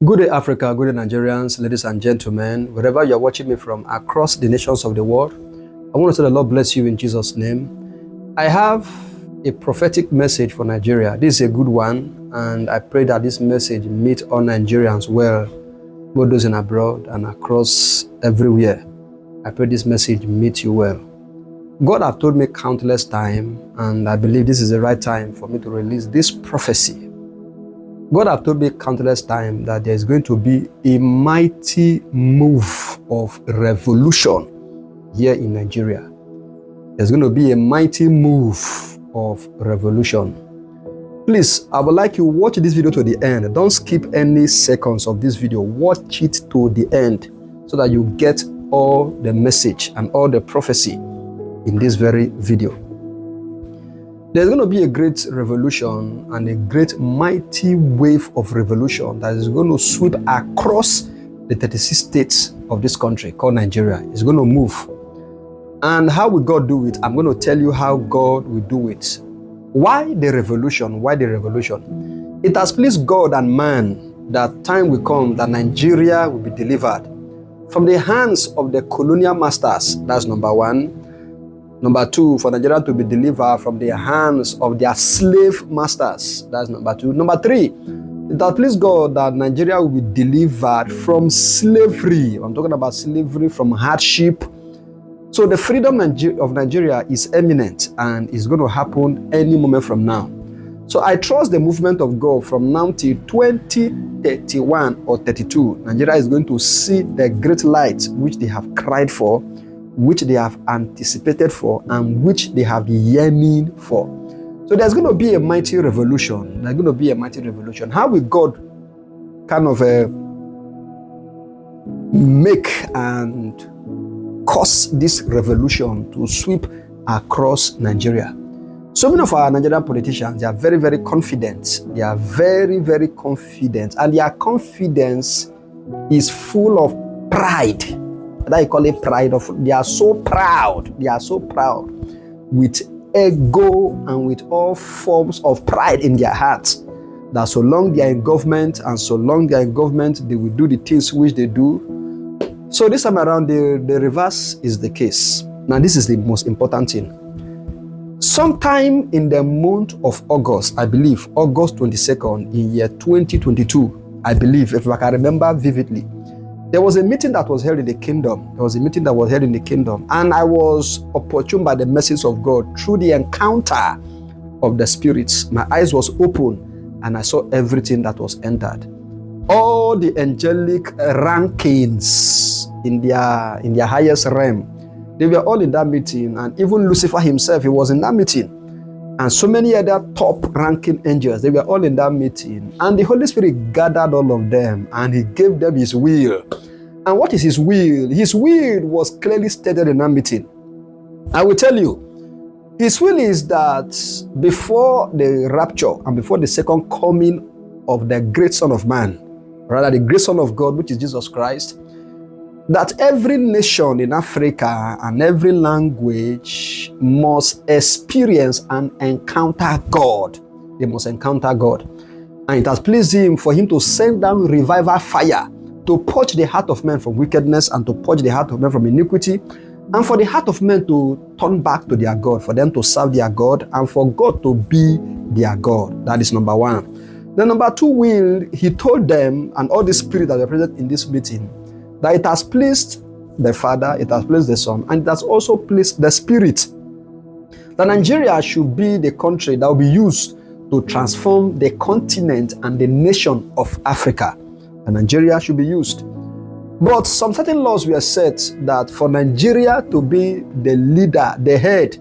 Good day, Africa. Good day, Nigerians, ladies and gentlemen, wherever you're watching me from across the nations of the world. I want to say the Lord bless you in Jesus' name. I have a prophetic message for Nigeria. This is a good one, and I pray that this message meet all Nigerians well, both those in abroad and across everywhere. I pray this message meet you well. God has told me countless times, and I believe this is the right time for me to release this prophecy. God has told me countless times that there is going to be a mighty move of revolution here in Nigeria. There's going to be a mighty move of revolution. Please, I would like you to watch this video to the end. Don't skip any seconds of this video. Watch it to the end so that you get all the message and all the prophecy in this very video. There's going to be a great revolution and a great mighty wave of revolution that is going to sweep across the 36 states of this country called Nigeria. It's going to move. And how will God do it? I'm going to tell you how God will do it. Why the revolution? Why the revolution? It has pleased God and man that time will come that Nigeria will be delivered from the hands of the colonial masters. That's number one. Number two, for Nigeria to be delivered from the hands of their slave masters. That's number two. Number three, it has pleased God that Nigeria will be delivered from slavery. I'm talking about slavery, from hardship. So the freedom of Nigeria is imminent and is going to happen any moment from now. So I trust the movement of God from now till 2031 or 32. Nigeria is going to see the great light which they have cried for, which they have anticipated for, and which they have been yearning for. So there's going to be a mighty revolution. There's going to be a mighty revolution. How will God kind of make and cause this revolution to sweep across Nigeria? So many of our Nigerian politicians, they are very, very confident. They are very, very confident. And their confidence is full of pride. That you call it pride. They are so proud. They are so proud with ego and with all forms of pride in their hearts, that so long they are in government and so long they are in government, they will do the things which they do. So this time around, the reverse is the case. Now this is the most important thing. Sometime in the month of August, I believe, August 22nd in year 2022, I believe, if I can remember vividly, there was a meeting that was held in the kingdom. And I was opportune by the message of God through the encounter of the spirits. My eyes was open and I saw everything that was entered. All the angelic rankings in their highest realm, they were all in that meeting. And even Lucifer himself, he was in that meeting. And so many other top-ranking angels, they were all in that meeting. And the Holy Spirit gathered all of them, and He gave them His will. And what is His will? His will was clearly stated in that meeting. I will tell you, His will is that before the rapture and before the second coming of the great Son of Man, rather the great Son of God, which is Jesus Christ, that every nation in Africa and every language must experience and encounter God. They must encounter God. And it has pleased Him for Him to send down revival fire to purge the heart of men from wickedness and to purge the heart of men from iniquity, and for the heart of men to turn back to their God, for them to serve their God, and for God to be their God. That is number one. Then number two will, He told them and all the spirits that were present in this meeting, that it has pleased the Father, it has pleased the Son, and it has also pleased the Spirit, that Nigeria should be the country that will be used to transform the continent and the nation of Africa. And Nigeria should be used. But some certain laws were set that for Nigeria to be the leader, the head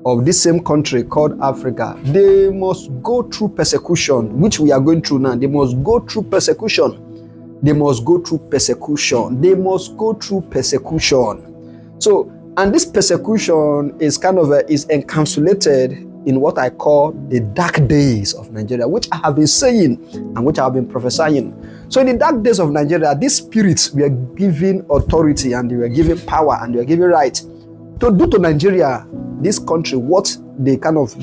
of this same country called Africa, they must go through persecution, which we are going through now. They must go through persecution. They must go through persecution. They must go through persecution. So, and this persecution is kind of is encapsulated in what I call the dark days of Nigeria, which I have been saying and which I have been prophesying. So in the dark days of Nigeria, these spirits were given authority and they were given power and they were given right to do to Nigeria, this country, what they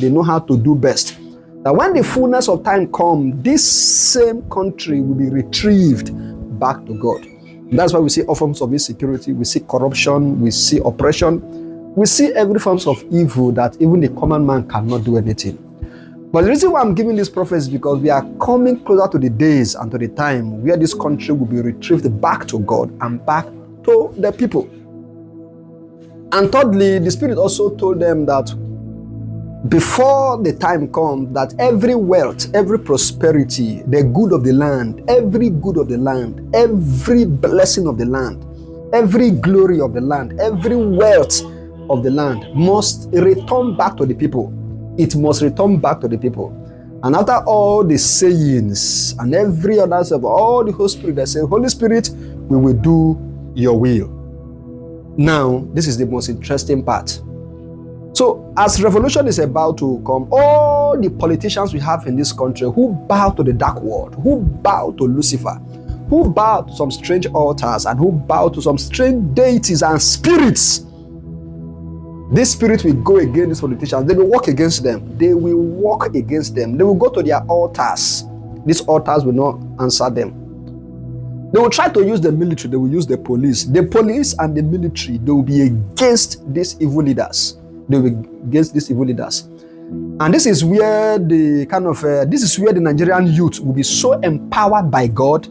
know how to do best. That when the fullness of time comes, this same country will be retrieved back to God. That's why we see all forms of insecurity, we see corruption, we see oppression, we see every form of evil that even the common man cannot do anything. But the reason why I'm giving this prophecy is because we are coming closer to the days and to the time where this country will be retrieved back to God and back to the people. And thirdly, the Spirit also told them that before the time comes, that every wealth, every prosperity, the good of the land, every good of the land, every blessing of the land, every glory of the land, every wealth of the land must return back to the people. It must return back to the people. And after all the sayings and every other stuff, all the Holy Spirit, they say, Holy Spirit, we will do your will. Now, this is the most interesting part. So, as revolution is about to come, all the politicians we have in this country who bow to the dark world, who bow to Lucifer, who bow to some strange altars, and who bow to some strange deities and spirits, this spirit will go against these politicians. They will walk against them. They will walk against them. They will go to their altars. These altars will not answer them. They will try to use the military. They will use the police. The police and the military, they will be against these evil leaders. They will be against these evil leaders. And this is where the Nigerian youth will be so empowered by God.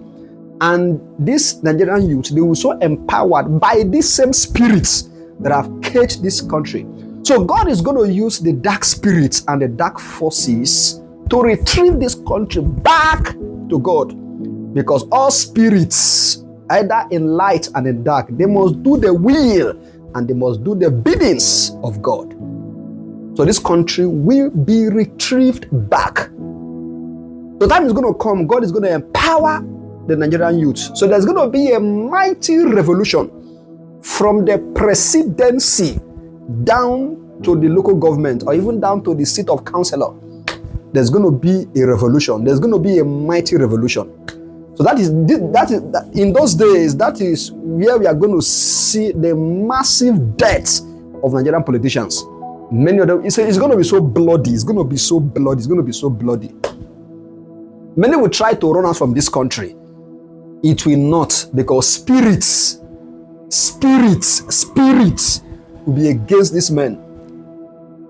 And this Nigerian youth, they will be so empowered by these same spirits that have caged this country. So God is going to use the dark spirits and the dark forces to retrieve this country back to God. Because all spirits, either in light and in dark, they must do the will and they must do the biddings of God. So this country will be retrieved back. The time is going to come, God is going to empower the Nigerian youth. So there's going to be a mighty revolution from the presidency down to the local government or even down to the seat of councillor. There's going to be a revolution. There's going to be a mighty revolution. So that is in those days, that is where we are going to see the massive death of Nigerian politicians. Many of them, it's going to be so bloody. It's going to be so bloody. It's going to be so bloody. Many will try to run us from this country. It will not, because spirits will be against these men.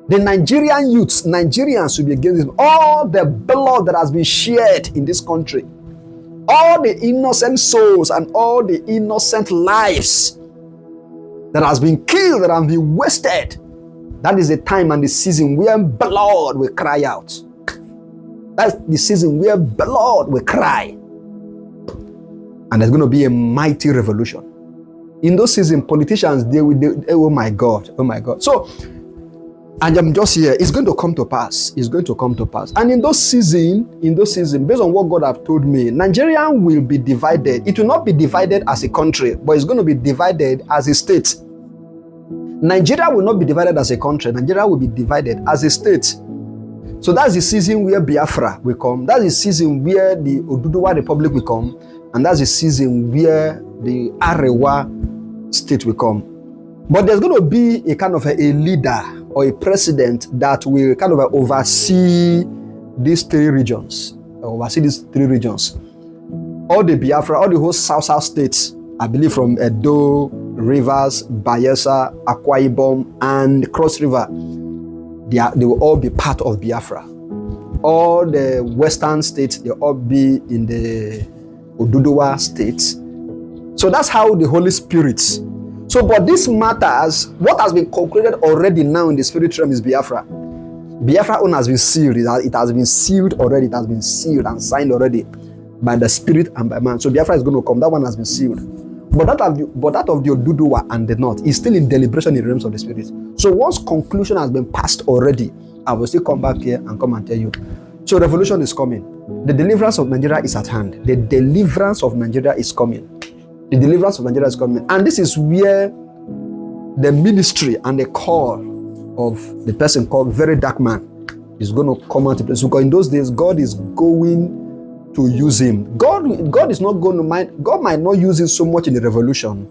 The Nigerian youths, Nigerians will be against them. All the blood that has been shed in this country, all the innocent souls and all the innocent lives that has been killed, that have been wasted, that is the time and the season where blood will cry out. That's the season where blood will cry. And there's going to be a mighty revolution. In those seasons, politicians, oh my God. So, and I'm just here, it's going to come to pass. It's going to come to pass. And in those seasons, based on what God have told me, Nigeria will be divided. It will not be divided as a country, but it's going to be divided as a state. Nigeria will not be divided as a country. Nigeria will be divided as a state. So that's the season where Biafra will come. That's the season where the Oduduwa Republic will come. And that's the season where the Arewa state will come. But there's going to be a kind of a leader or a president that will kind of oversee these three regions. All the Biafra, all the whole South states, I believe from Edo, Rivers, Bayelsa, Akwa Ibom, and Cross River, they will all be part of Biafra. All the western states, they'll all be in the Oduduwa states. So that's how the Holy Spirit. So, but this matters, what has been concluded already now in the spirit realm is Biafra. Biafra own has been sealed. It has been sealed already. It has been sealed and signed already by the spirit and by man. So Biafra is going to come. That one has been sealed. But that of the Oduduwa and the North is still in deliberation in the realms of the spirit. So once conclusion has been passed already, I will still come back here and come and tell you. So revolution is coming. The deliverance of Nigeria is at hand. The deliverance of Nigeria is coming. The deliverance of Nigeria is coming. And this is where the ministry and the call of the person called Very Dark Man is going to come out. Because in those days, God is going to use him. God is not going to mind. God might not use him so much in the revolution,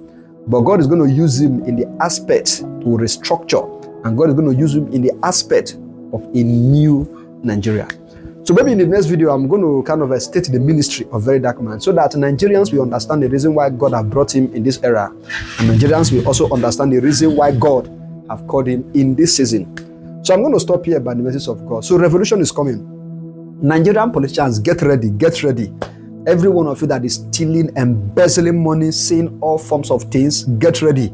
but God is going to use him in the aspect to restructure. And God is going to use him in the aspect of a new Nigeria. So maybe in the next video, I'm going to kind of state the ministry of Very Dark Man so that Nigerians will understand the reason why God have brought him in this era. And Nigerians will also understand the reason why God have called him in this season. So I'm going to stop here by the message of God. So revolution is coming. Nigerian politicians, get ready, get ready. Every one of you that is stealing, embezzling money, saying all forms of things, get ready.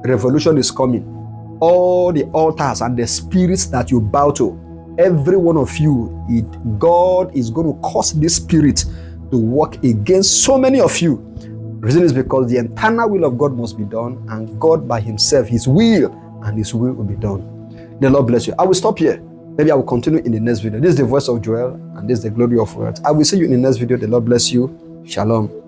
Revolution is coming. All the altars and the spirits that you bow to, every one of you, God is going to cause this spirit to work against so many of you. The reason is because the eternal will of God must be done, and God by himself, his will and his will be done. The Lord bless you. I will stop here. Maybe I will continue in the next video. This is the voice of Joel, and this is the glory of words. I will see you in the next video. The Lord bless you. Shalom.